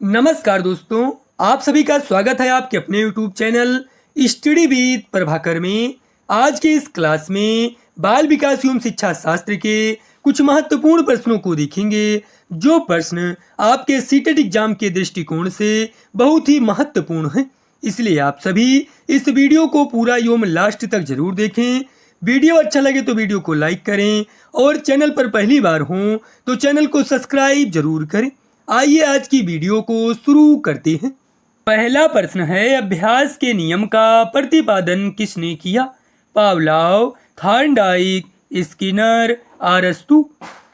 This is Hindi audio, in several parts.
नमस्कार दोस्तों, आप सभी का स्वागत है आपके अपने YouTube channel study with Prabhakar में। आज के इस क्लास में बाल विकास एवं शिक्षा शास्त्र के कुछ महत्वपूर्ण प्रश्नों को देखेंगे, जो प्रश्न आपके सीटेट एग्जाम के दृष्टिकोण से बहुत ही महत्वपूर्ण हैं। इसलिए आप सभी इस वीडियो को पूरा एवं लास्ट तक जरूर देखें। वीडियो अच्छा लगे तो वीडियो को लाइक करें और चैनल पर पहली बार हों तो चैनल को सब्सक्राइब जरूर करें। आइए आज की वीडियो को शुरू करते हैं। पहला प्रश्न है, अभ्यास के नियम का प्रतिपादन किसने किया? पावलोव, थॉर्नडाइक, स्किनर, अरस्तू।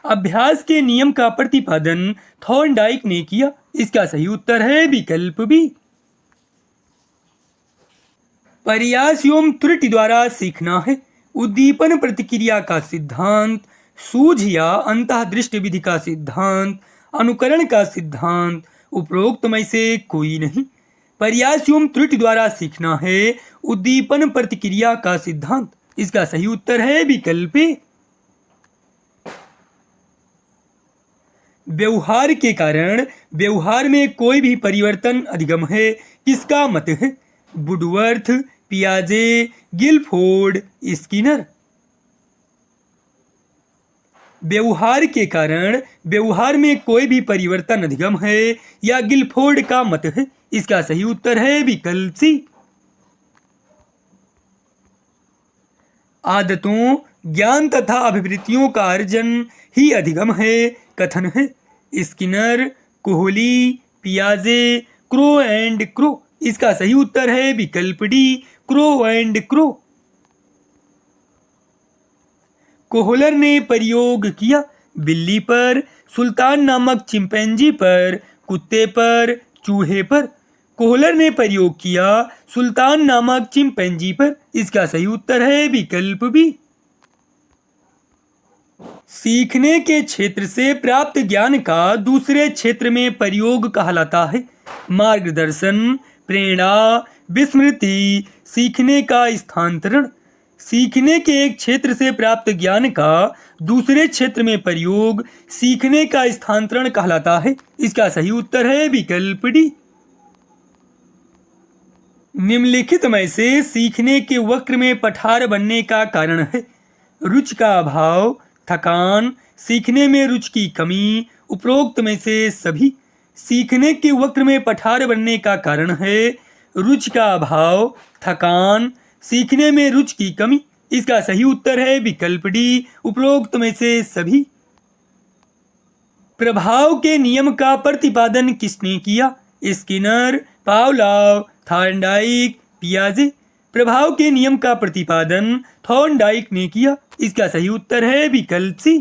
अभ्यास के नियम का प्रतिपादन थॉर्नडाइक ने किया। इसका सही उत्तर है विकल्प बी। प्रयास एवं त्रुटि द्वारा सीखना है। उद्दीपन प्रतिक्रिया का सिद्धांत, सूझ या अंतःदृष्टि विधि का सिद्धांत, अनुकरण का सिद्धांत, उपरोक्त में से कोई नहीं। प्रयास एवं त्रुटि द्वारा सीखना है उद्दीपन प्रतिक्रिया का सिद्धांत। इसका सही उत्तर है विकल्प ए। व्यवहार के कारण व्यवहार में कोई भी परिवर्तन अधिगम है, किसका मत है? वुडवर्थ, पियाजे, गिलफोर्ड, स्किनर। व्यवहार के कारण व्यवहार में कोई भी परिवर्तन अधिगम है या गिलफोर्ड का मत है। इसका सही उत्तर है विकल्प सी। आदतों, ज्ञान तथा अभिवृत्तियों का अर्जन ही अधिगम है, कथन है। स्किनर, कोहली, पियाजे, क्रो एंड क्रो। इसका सही उत्तर है विकल्प D, Crow and Crow. Kohler ने प्रयोग किया बिल्ली पर, सुल्तान नामक चिंपैंजी पर, कुत्ते पर, चूहे पर। कोहलर ने प्रयोग किया सुल्तान नामक चिंपैंजी पर। इसका सही उत्तर है विकल्प बी। सीखने के क्षेत्र से प्राप्त ज्ञान का दूसरे क्षेत्र में प्रयोग कहलाता है। मार्गदर्शन, प्रेरणा, विस्मृति, सीखने का स्थानांतरण। सीखने के एक क्षेत्र से प्राप्त ज्ञान का दूसरे क्षेत्र में प्रयोग सीखने का स्थानांतरण कहलाता है। इसका सही उत्तर है विकल्प डी। निम्नलिखित में से सीखने के वक्र में पठार बनने का कारण है। रुचि का अभाव, थकान, सीखने में रुचि की कमी, उपरोक्त में से सभी। सीखने के वक्र में पठार बनने का कारण है रुचि का अभाव, थकान, सीखने में रुचि की कमी। इसका सही उत्तर है विकल्प डी, उपरोक्त में से सभी। प्रभाव के नियम का प्रतिपादन किसने किया? स्किनर, पावलोव, थॉर्नडाइक, पियाजे। प्रभाव के नियम का प्रतिपादन थॉर्नडाइक ने किया। इसका सही उत्तर है विकल्प सी।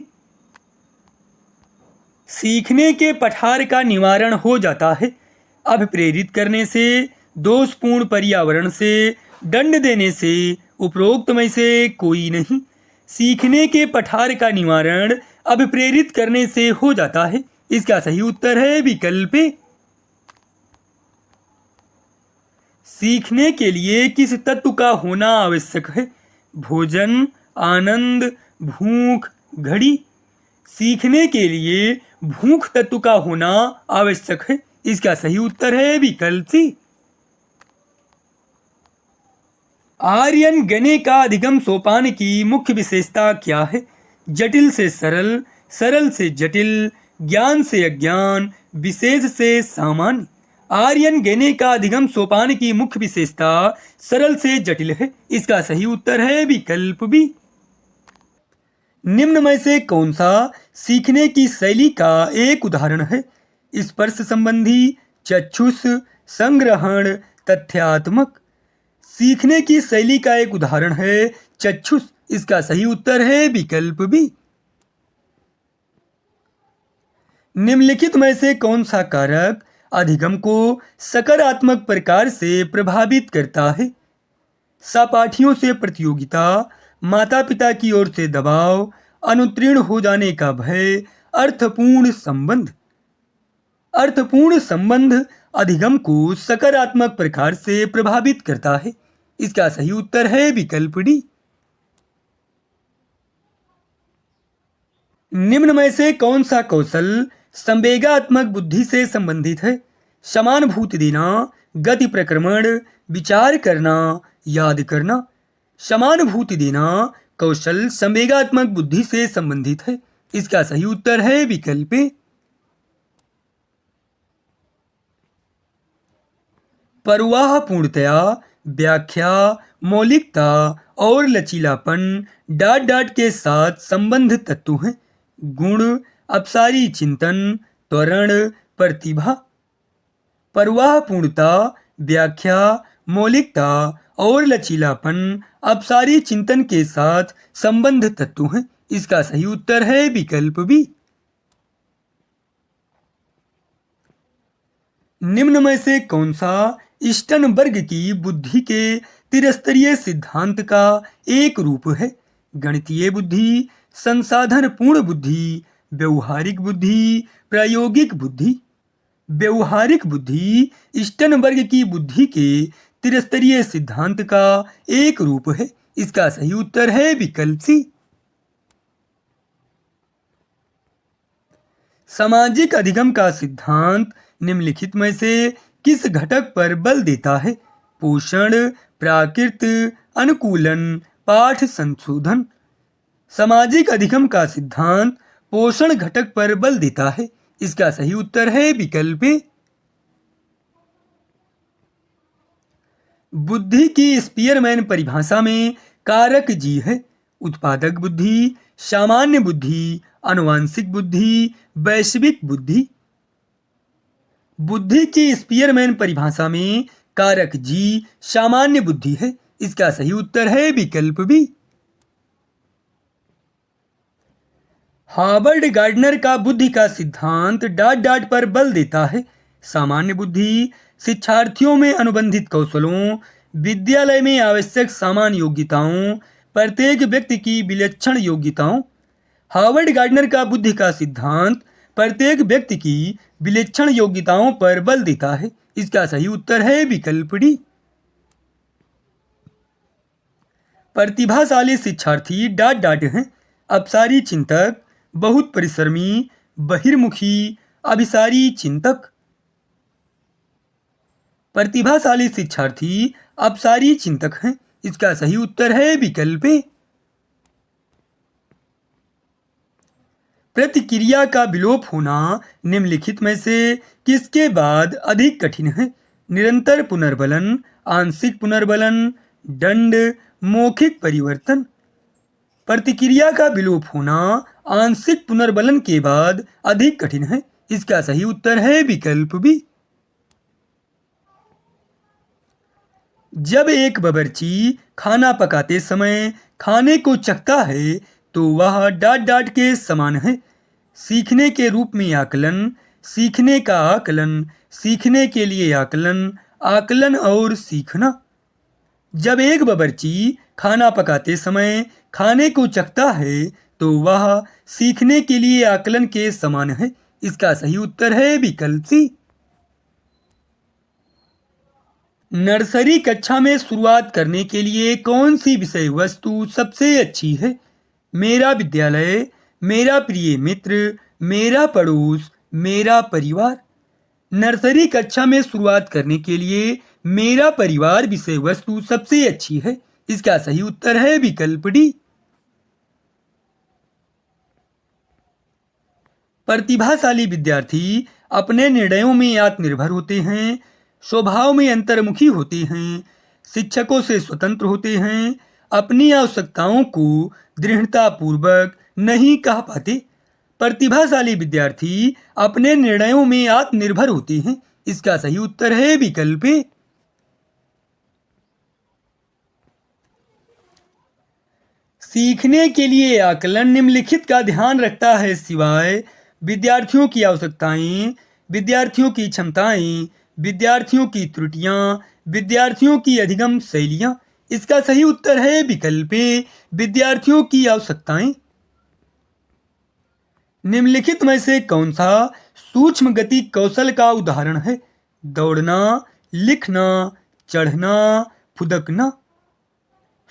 सीखने के पठार का निवारण हो जाता है अभिप्रेरित करने से, दोषपूर्ण पर्यावरण से, दंड देने से, उपरोक्त में से कोई नहीं। सीखने के पठार का निवारण अभिप्रेरित करने से हो जाता है। इसका सही उत्तर है विकल्प ए। सीखने के लिए किस तत्व का होना आवश्यक है? भोजन, आनंद, भूख, घड़ी। सीखने के लिए भूख तत्व का होना आवश्यक है। इसका सही उत्तर है विकल्प सी। आर्यन गणे का अधिगम सोपान की मुख्य विशेषता क्या है? जटिल से सरल, सरल से जटिल, ज्ञान से अज्ञान, विशेष से सामान्य। आर्यन गणे का अधिगम सोपान की मुख्य विशेषता सरल से जटिल है। इसका सही उत्तर है विकल्प बी। निम्न में से कौन सा सीखने की शैली का एक उदाहरण है? स्पर्श संबंधी, चक्षुष, संग्रहण, तथ्यात्मक। सीखने की शैली का एक उदाहरण है चक्षुष। इसका सही उत्तर है विकल्प बी। निम्नलिखित में से कौन सा कारक अधिगम को सकारात्मक प्रकार से प्रभावित करता है? सहपाठियों से प्रतियोगिता, माता पिता की ओर से दबाव, अनुत्तीर्ण हो जाने का भय, अर्थपूर्ण संबंध। अर्थपूर्ण संबंध अधिगम को सकारात्मक प्रकार से प्रभावित करता है। इसका सही उत्तर है विकल्प डी। निम्न में से कौन सा कौशल संवेगात्मक बुद्धि से संबंधित है? समानुभूति देना, गति प्रक्रमण, विचार करना, याद करना। समानुभूति देना कौशल संवेगात्मक बुद्धि से संबंधित है। इसका सही उत्तर है विकल्प ए। परवाह पूर्णतया, व्याख्या, मौलिकता और लचीलापन डॉट डॉट के साथ संबंध तत्व हैं। गुण, अपसारी चिंतन, त्वरण, प्रतिभा। परवाह पूर्णता, व्याख्या, मौलिकता और लचीलापन अपसारी चिंतन के साथ संबंध तत्व हैं। इसका सही उत्तर है विकल्प बी। निम्न में से कौन सा स्टर्नबर्ग की बुद्धि के त्रिस्तरीय सिद्धांत का एक रूप है? गणितीय बुद्धि, संसाधन पूर्ण बुद्धि, व्यवहारिक बुद्धि, प्रायोगिक बुद्धि। व्यवहारिक बुद्धि स्टर्नबर्ग की बुद्धि के त्रिस्तरीय सिद्धांत का एक रूप है। इसका सही उत्तर है विकल्प सी। सामाजिक अधिगम का सिद्धांत निम्नलिखित में से किस घटक पर बल देता है? पोषण, प्राकृत, अनुकूलन, पाठ संशोधन। सामाजिक अधिगम का सिद्धांत पोषण घटक पर बल देता है। इसका सही उत्तर है विकल्प ए। बुद्धि की स्पीयरमैन परिभाषा में कारक जी है। उत्पादक बुद्धि, सामान्य बुद्धि, आनुवांशिक बुद्धि, वैश्विक बुद्धि। बुद्धि की स्पीयरमैन परिभाषा में कारक जी सामान्य बुद्धि है। इसका सही उत्तर है विकल्प बी। हार्वर्ड गार्डनर का बुद्धि का सिद्धांत डॉट डॉट पर बल देता है। सामान्य बुद्धि शिक्षार्थियों में अनुबंधित कौशलों, विद्यालय में आवश्यक सामान्य योग्यताओं, प्रत्येक व्यक्ति की विलक्षण योग्यताओं। हार्वर्ड गार्डनर का बुद्धि का सिद्धांत प्रत्येक व्यक्ति की विलक्षण योग्यताओं पर बल देता है। इसका सही उत्तर है विकल्प डी। प्रतिभाशाली शिक्षार्थी डॉट डॉट हैं। अपसारी चिंतक, बहुत परिश्रमी, बहिर्मुखी, अभिसारी चिंतक। प्रतिभाशाली शिक्षार्थी अपसारी चिंतक हैं। इसका सही उत्तर है विकल्प ए। प्रतिक्रिया का विलोप होना निम्नलिखित में से किसके बाद अधिक कठिन है? निरंतर पुनर्बलन, आंशिक पुनर्बलन, दंड, मौखिक परिवर्तन। प्रतिक्रिया का विलोप होना आंशिक पुनर्बलन के बाद अधिक कठिन है। इसका सही उत्तर है विकल्प बी। जब एक बावर्ची खाना पकाते समय खाने को चखता है तो वह डॉट डॉट के समान है। सीखने के रूप में आकलन, सीखने का आकलन, सीखने के लिए आकलन, आकलन और सीखना। जब एक बावर्ची खाना पकाते समय खाने को चखता है तो वह सीखने के लिए आकलन के समान है। इसका सही उत्तर है विकल्प सी। नर्सरी कक्षा में शुरुआत करने के लिए कौन सी विषय वस्तु सबसे अच्छी है? मेरा विद्यालय, मेरा प्रिय मित्र, मेरा पड़ोस, मेरा परिवार। नर्सरी कक्षा में शुरुआत करने के लिए मेरा परिवार विषय वस्तु सबसे अच्छी है। इसका सही उत्तर है विकल्प डी। प्रतिभाशाली विद्यार्थी अपने निर्णयों में आत्मनिर्भर होते हैं, स्वभाव में अंतर्मुखी होते हैं, शिक्षकों से स्वतंत्र होते हैं, अपनी आवश्यकताओं को दृढ़तापूर्वक नहीं कह पाते। प्रतिभाशाली विद्यार्थी अपने निर्णयों में आत्मनिर्भर होते हैं। इसका सही उत्तर है विकल्प ए। सीखने के लिए आकलन निम्नलिखित का ध्यान रखता है सिवाय विद्यार्थियों की आवश्यकताएं, विद्यार्थियों की क्षमताएं, विद्यार्थियों की त्रुटियां, विद्यार्थियों की अधिगम शैलियां। इसका सही उत्तर है विकल्प ए, विद्यार्थियों की आवश्यकताएं। निम्नलिखित में से कौन सा सूक्ष्म गति कौशल का उदाहरण है? दौड़ना, लिखना, चढ़ना, फुदकना।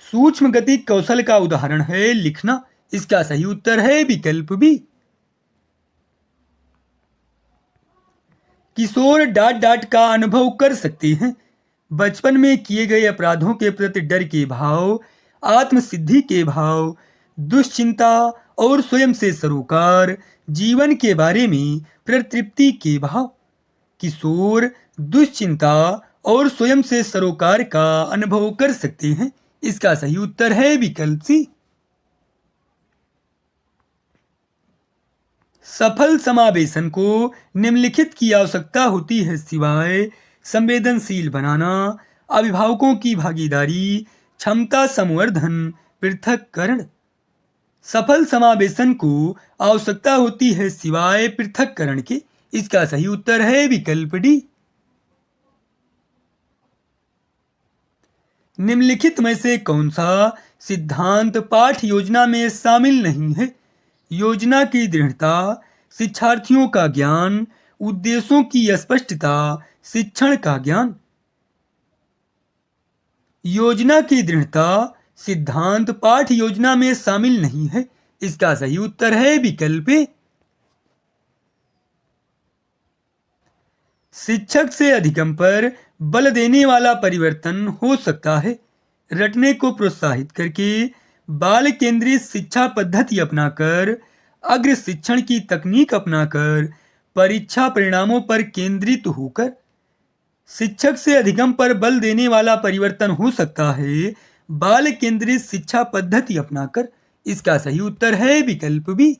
सूक्ष्म गति कौशल का उदाहरण है लिखना। इसका सही उत्तर है विकल्प बी। किशोर डांट डांट का अनुभव कर सकते हैं। बचपन में किए गए अपराधों के प्रति डर के भाव, आत्मसिद्धि के भाव, दुश्चिंता और स्वयं से सरोकार, जीवन के बारे में प्रतृप्ति के भाव। किशोर दुश्चिंता और स्वयं से सरोकार का अनुभव कर सकते हैं। इसका सही उत्तर है विकल्प सी। सफल समावेशन को निम्नलिखित की आवश्यकता होती है सिवाय संवेदनशील बनाना, अभिभावकों की भागीदारी, क्षमता संवर्धन, पृथक्करण। सफल समावेशन को आवश्यकता होती है सिवाय पृथक्करण के। इसका सही उत्तर है विकल्प डी। निम्नलिखित में से कौन सा सिद्धांत पाठ योजना में शामिल नहीं है? योजना की दृढ़ता, शिक्षार्थियों का ज्ञान, उद्देश्यों की स्पष्टता, शिक्षण का ज्ञान। योजना की दृढ़ता सिद्धांत पाठ योजना में शामिल नहीं है। इसका सही उत्तर है विकल्प ए। शिक्षक से अधिगम पर बल देने वाला परिवर्तन हो सकता है रटने को प्रोत्साहित करके, बाल केंद्रित शिक्षा पद्धति अपनाकर, अग्र शिक्षण की तकनीक अपनाकर, परीक्षा परिणामों पर केंद्रित होकर। शिक्षक से अधिगम पर बल देने वाला परिवर्तन हो सकता है बाल केंद्रित शिक्षा पद्धति अपनाकर। इसका सही उत्तर है विकल्प बी।